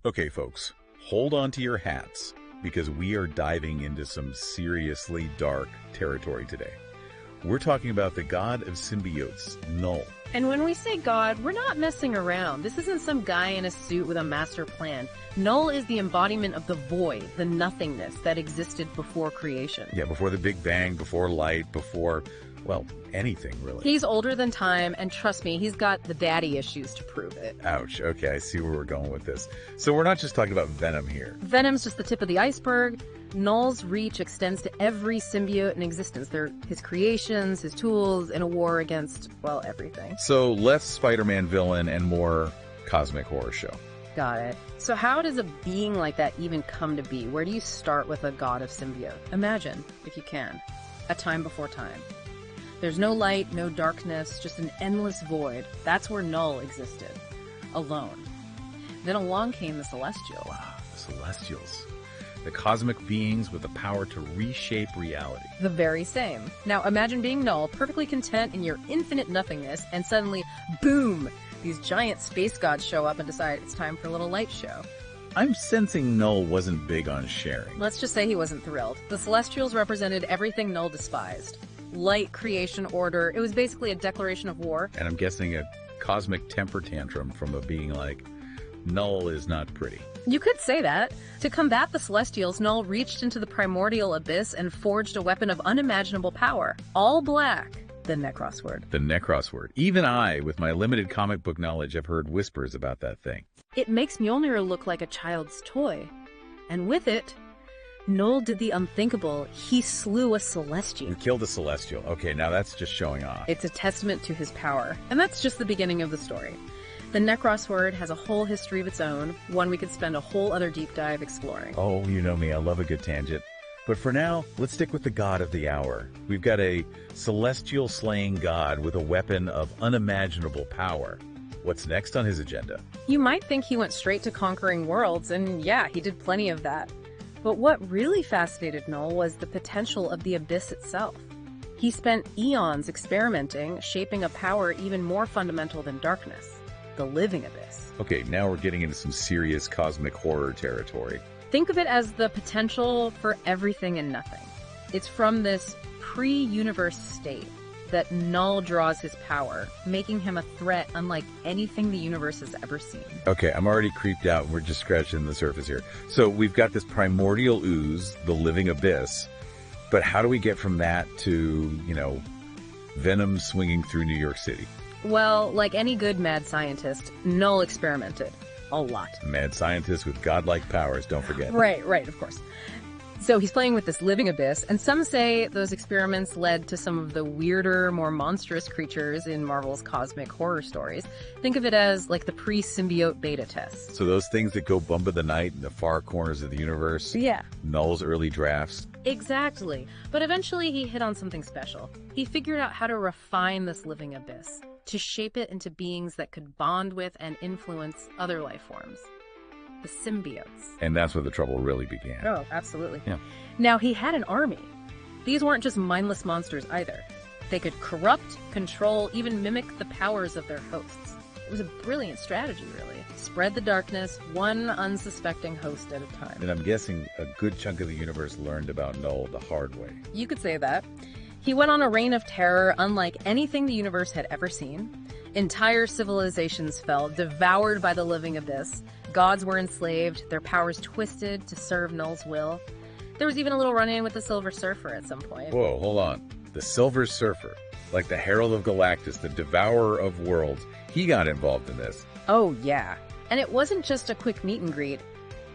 Okay, folks, hold on to your hats because we are diving into some seriously dark territory today. We're talking about the god of symbiotes, Knull. And when we say God, we're not messing around. This isn't some guy in a suit with a master plan. Knull is the embodiment of the void, the nothingness that existed before creation. Yeah, before the Big Bang, before light, before, well, anything really. He's older than time, and trust me, he's got the daddy issues to prove it. Ouch. Okay, I see where we're going with this. So we're not just talking about Venom here. Venom's just the tip of the iceberg. Knull's reach extends to every symbiote in existence. They're his creations, his tools, in a war against, well, everything. So less Spider-Man villain and more cosmic horror show. Got it. So how does a being like that even come to be? Where do you start with a god of symbiote? Imagine, if you can, a time before time. There's no light, no darkness, just an endless void. That's where Knull existed, alone. Then along came the Celestials. Wow, the Celestials. The cosmic beings with the power to reshape reality. The very same. Now imagine being Knull, perfectly content in your infinite nothingness, and suddenly, boom! These giant space gods show up and decide it's time for a little light show. I'm sensing Knull wasn't big on sharing. Let's just say he wasn't thrilled. The Celestials represented everything Knull despised. Light, creation, order. It was basically a declaration of war. And I'm guessing a cosmic temper tantrum from a being like, Knull is not pretty. You could say that. To combat the Celestials, Knull reached into the primordial abyss and forged a weapon of unimaginable power. All black. The Necrosword. The Necrosword. Even I, with my limited comic book knowledge, have heard whispers about that thing. It makes Mjolnir look like a child's toy. And with it, Knull did the unthinkable. He slew a Celestial. He killed a Celestial. Okay, now that's just showing off. It's a testament to his power. And that's just the beginning of the story. The Necrosword has a whole history of its own, one we could spend a whole other deep dive exploring. Oh, you know me, I love a good tangent. But for now, let's stick with the god of the hour. We've got a celestial slaying god with a weapon of unimaginable power. What's next on his agenda? You might think he went straight to conquering worlds, and yeah, he did plenty of that. But what really fascinated Knull was the potential of the abyss itself. He spent eons experimenting, shaping a power even more fundamental than darkness. The living abyss. Okay, now we're getting into some serious cosmic horror territory. Think of it as the potential for everything and nothing. It's from this pre-universe state that Knull draws his power, making him a threat unlike anything the universe has ever seen. Okay, I'm already creeped out. We're just scratching the surface here. So we've got this primordial ooze, the living abyss, but how do we get from that to, Venom swinging through New York City? Well, like any good mad scientist, Knull experimented. A lot. Mad scientist with godlike powers, don't forget. Right, of course. So he's playing with this living abyss, and some say those experiments led to some of the weirder, more monstrous creatures in Marvel's cosmic horror stories. Think of it as like the pre-symbiote beta test. So those things that go bump of the night in the far corners of the universe? Yeah. Knull's early drafts? Exactly. But eventually he hit on something special. He figured out how to refine this living abyss, to shape it into beings that could bond with and influence other life forms. The symbiotes. And that's where the trouble really began. Oh, absolutely. Yeah. Now, he had an army. These weren't just mindless monsters either. They could corrupt, control, even mimic the powers of their hosts. It was a brilliant strategy, really. Spread the darkness, one unsuspecting host at a time. And I'm guessing a good chunk of the universe learned about Knull the hard way. You could say that. He went on a reign of terror unlike anything the universe had ever seen. Entire civilizations fell, devoured by the living abyss. Gods were enslaved, their powers twisted to serve Knull's will. There was even a little run-in with the Silver Surfer at some point. Whoa, hold on. The Silver Surfer, like the Herald of Galactus, the Devourer of Worlds, he got involved in this. Oh, yeah. And it wasn't just a quick meet and greet.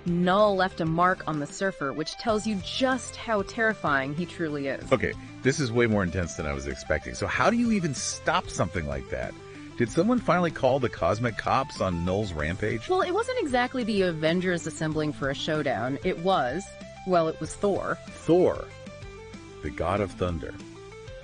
Knull left a mark on the Surfer, which tells you just how terrifying he truly is. Okay, this is way more intense than I was expecting. So how do you even stop something like that? Did someone finally call the cosmic cops on Knull's rampage? Well, it wasn't exactly the Avengers assembling for a showdown. It was Thor. Thor, the god of thunder.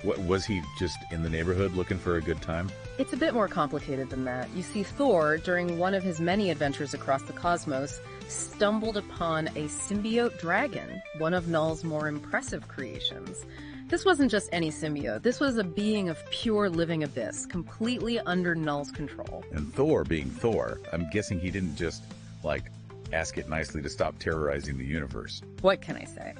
What, was he just in the neighborhood looking for a good time? It's a bit more complicated than that. You see, Thor, during one of his many adventures across the cosmos, stumbled upon a symbiote dragon, one of Knull's more impressive creations. This wasn't just any symbiote. This was a being of pure living abyss, completely under Knull's control. And Thor being Thor, I'm guessing he didn't just, Ask it nicely to stop terrorizing the universe. What can I say?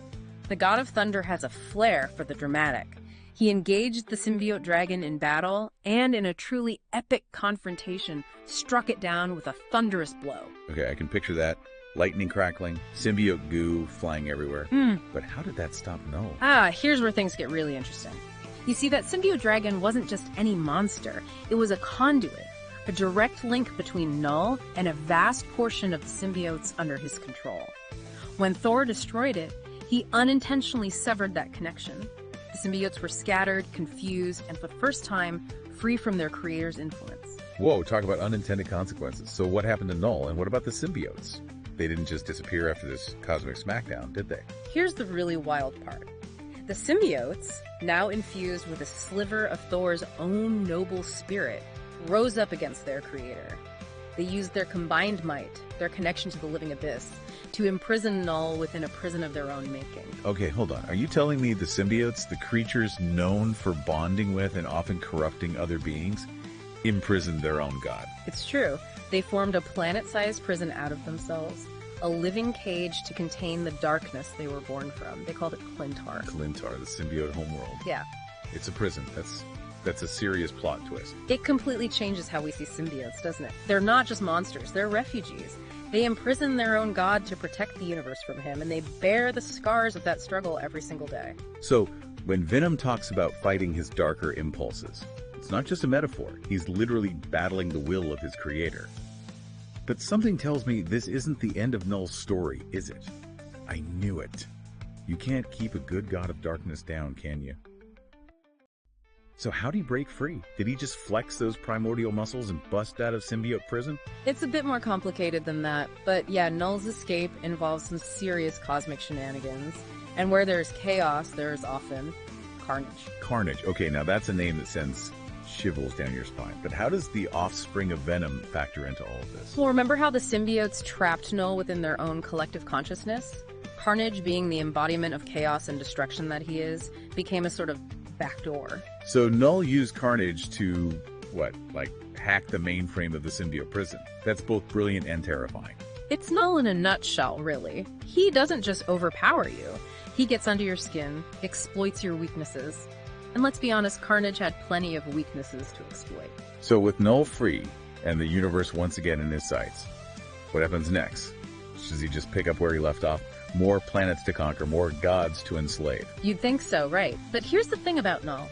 The God of Thunder has a flair for the dramatic. He engaged the symbiote dragon in battle, and in a truly epic confrontation, struck it down with a thunderous blow. Okay, I can picture that. Lightning crackling, symbiote goo flying everywhere. But how did that stop Knull? Here's where things get really interesting. You see, that symbiote dragon wasn't just any monster. It was a conduit, a direct link between Knull and a vast portion of the symbiotes under his control. When Thor destroyed it, he unintentionally severed that connection. The symbiotes were scattered, confused, and for the first time, free from their creator's influence. Whoa, talk about unintended consequences. So what happened to Knull, and what about the symbiotes? They didn't just disappear after this cosmic smackdown, did they? Here's the really wild part. The symbiotes, now infused with a sliver of Thor's own noble spirit, rose up against their creator. They used their combined might, their connection to the living abyss, to imprison Knull within a prison of their own making. Okay, hold on. Are you telling me the symbiotes, the creatures known for bonding with and often corrupting other beings, imprisoned their own god? It's true. They formed a planet-sized prison out of themselves, a living cage to contain the darkness they were born from. They called it Clintar. Clintar, the symbiote homeworld. Yeah. It's a prison. That's a serious plot twist. It completely changes how we see symbiotes, doesn't it? They're not just monsters, they're refugees. They imprison their own god to protect the universe from him, and they bear the scars of that struggle every single day. So, when Venom talks about fighting his darker impulses, it's not just a metaphor. He's literally battling the will of his creator. But something tells me this isn't the end of Knull's story, is it? I knew it. You can't keep a good god of darkness down, can you? So how'd he break free? Did he just flex those primordial muscles and bust out of symbiote prison? It's a bit more complicated than that, but yeah, Knull's escape involves some serious cosmic shenanigans. And where there's chaos, there's often carnage. Carnage. Okay, now that's a name that sends shivers down your spine. But how does the offspring of Venom factor into all of this? Well, remember how the symbiotes trapped Knull within their own collective consciousness? Carnage, being the embodiment of chaos and destruction that he is, became a sort of backdoor. So Knull used Carnage to, hack the mainframe of the symbiote prison. That's both brilliant and terrifying. It's Knull in a nutshell, really. He doesn't just overpower you. He gets under your skin, exploits your weaknesses. And let's be honest, Carnage had plenty of weaknesses to exploit. So with Knull free, and the universe once again in his sights, what happens next? Does he just pick up where he left off? More planets to conquer, more gods to enslave. You'd think so, right? But here's the thing about Knull.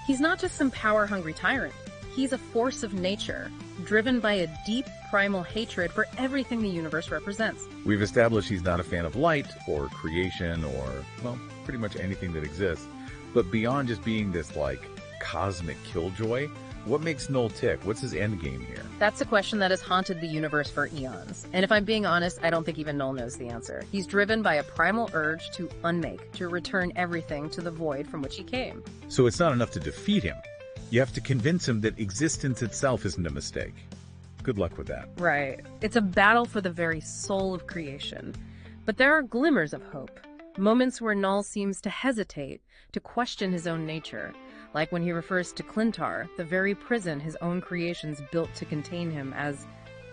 He's not just some power-hungry tyrant. He's a force of nature, driven by a deep primal hatred for everything the universe represents. We've established he's not a fan of light, or creation, or, pretty much anything that exists. But beyond just being this, cosmic killjoy, what makes Knull tick? What's his end game here? That's a question that has haunted the universe for eons. And if I'm being honest, I don't think even Knull knows the answer. He's driven by a primal urge to unmake, to return everything to the void from which he came. So it's not enough to defeat him. You have to convince him that existence itself isn't a mistake. Good luck with that. Right. It's a battle for the very soul of creation. But there are glimmers of hope. Moments where Knull seems to hesitate, to question his own nature. Like when he refers to Clintar, the very prison his own creations built to contain him, as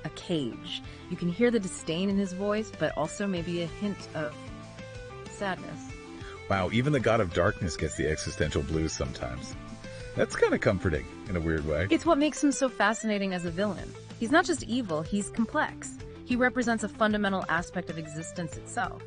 a cage. You can hear the disdain in his voice, but also maybe a hint of sadness. Wow, even the god of darkness gets the existential blues sometimes. That's kind of comforting, in a weird way. It's what makes him so fascinating as a villain. He's not just evil, he's complex. He represents a fundamental aspect of existence itself.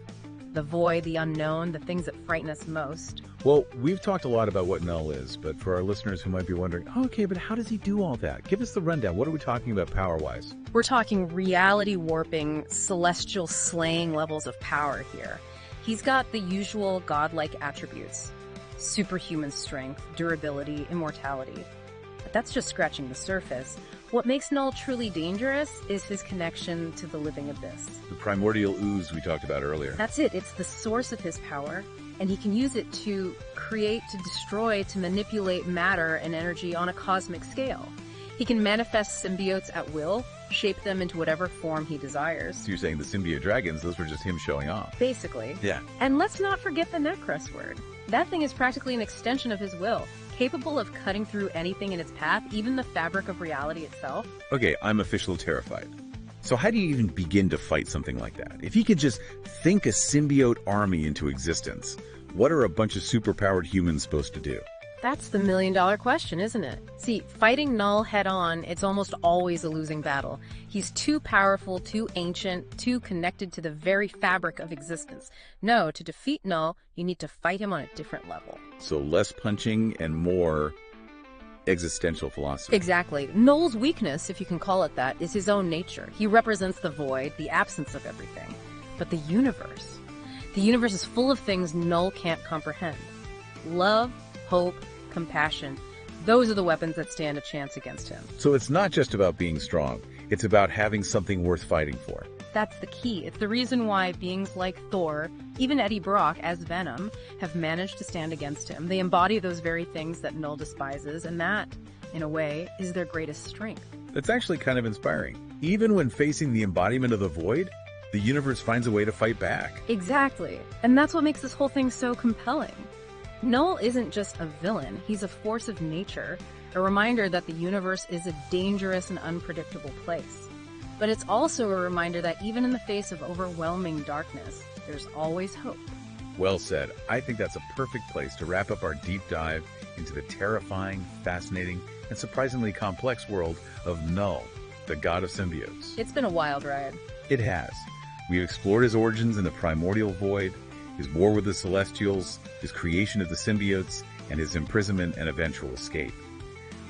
The void, the unknown, the things that frighten us most. Well, we've talked a lot about what Knull is, but for our listeners who might be wondering, okay, but how does he do all that? Give us the rundown. What are we talking about power-wise? We're talking reality-warping, celestial slaying levels of power here. He's got the usual godlike attributes. Superhuman strength, durability, immortality. But that's just scratching the surface. What makes Knull truly dangerous is his connection to the living abyss. The primordial ooze we talked about earlier. That's it. It's the source of his power, and he can use it to create, to destroy, to manipulate matter and energy on a cosmic scale. He can manifest symbiotes at will, shape them into whatever form he desires. So you're saying the symbiote dragons, those were just him showing off. Basically. Yeah. And let's not forget the Necros word. That thing is practically an extension of his will, capable of cutting through anything in its path, even the fabric of reality itself. Okay, I'm officially terrified. So how do you even begin to fight something like that? If he could just think a symbiote army into existence, what are a bunch of superpowered humans supposed to do? That's the million-dollar question, isn't it? See, fighting Knull head-on, it's almost always a losing battle. He's too powerful, too ancient, too connected to the very fabric of existence. No, to defeat Knull, you need to fight him on a different level. So less punching and more existential philosophy. Exactly. Knull's weakness, if you can call it that, is his own nature. He represents the void, the absence of everything. But the universe is full of things Knull can't comprehend. Love, hope, compassion. Those are the weapons that stand a chance against him. So it's not just about being strong. It's about having something worth fighting for. That's the key. It's the reason why beings like Thor, even Eddie Brock as Venom, have managed to stand against him. They embody those very things that Knull despises, and that, in a way, is their greatest strength. That's actually kind of inspiring. Even when facing the embodiment of the void, the universe finds a way to fight back. Exactly. And that's what makes this whole thing so compelling. Knull isn't just a villain, he's a force of nature, a reminder that the universe is a dangerous and unpredictable place. But it's also a reminder that even in the face of overwhelming darkness, there's always hope. Well said. I think that's a perfect place to wrap up our deep dive into the terrifying, fascinating, and surprisingly complex world of Knull, the god of symbiotes. It's been a wild ride. It has. We've explored his origins in the primordial void, his war with the Celestials, his creation of the symbiotes, and his imprisonment and eventual escape.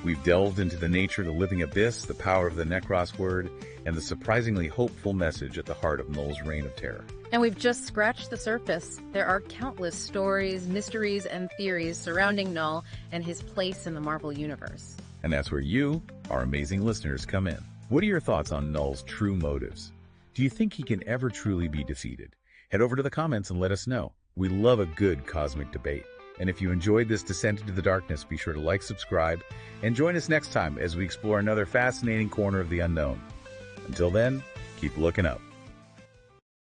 We've delved into the nature of the living abyss, the power of the Necros word, and the surprisingly hopeful message at the heart of Knull's reign of terror. And we've just scratched the surface. There are countless stories, mysteries, and theories surrounding Knull and his place in the Marvel Universe. And that's where you, our amazing listeners, come in. What are your thoughts on Knull's true motives? Do you think he can ever truly be defeated? Head over to the comments and let us know. We love a good cosmic debate. And if you enjoyed this descent into the darkness, be sure to like, subscribe, and join us next time as we explore another fascinating corner of the unknown. Until then, keep looking up.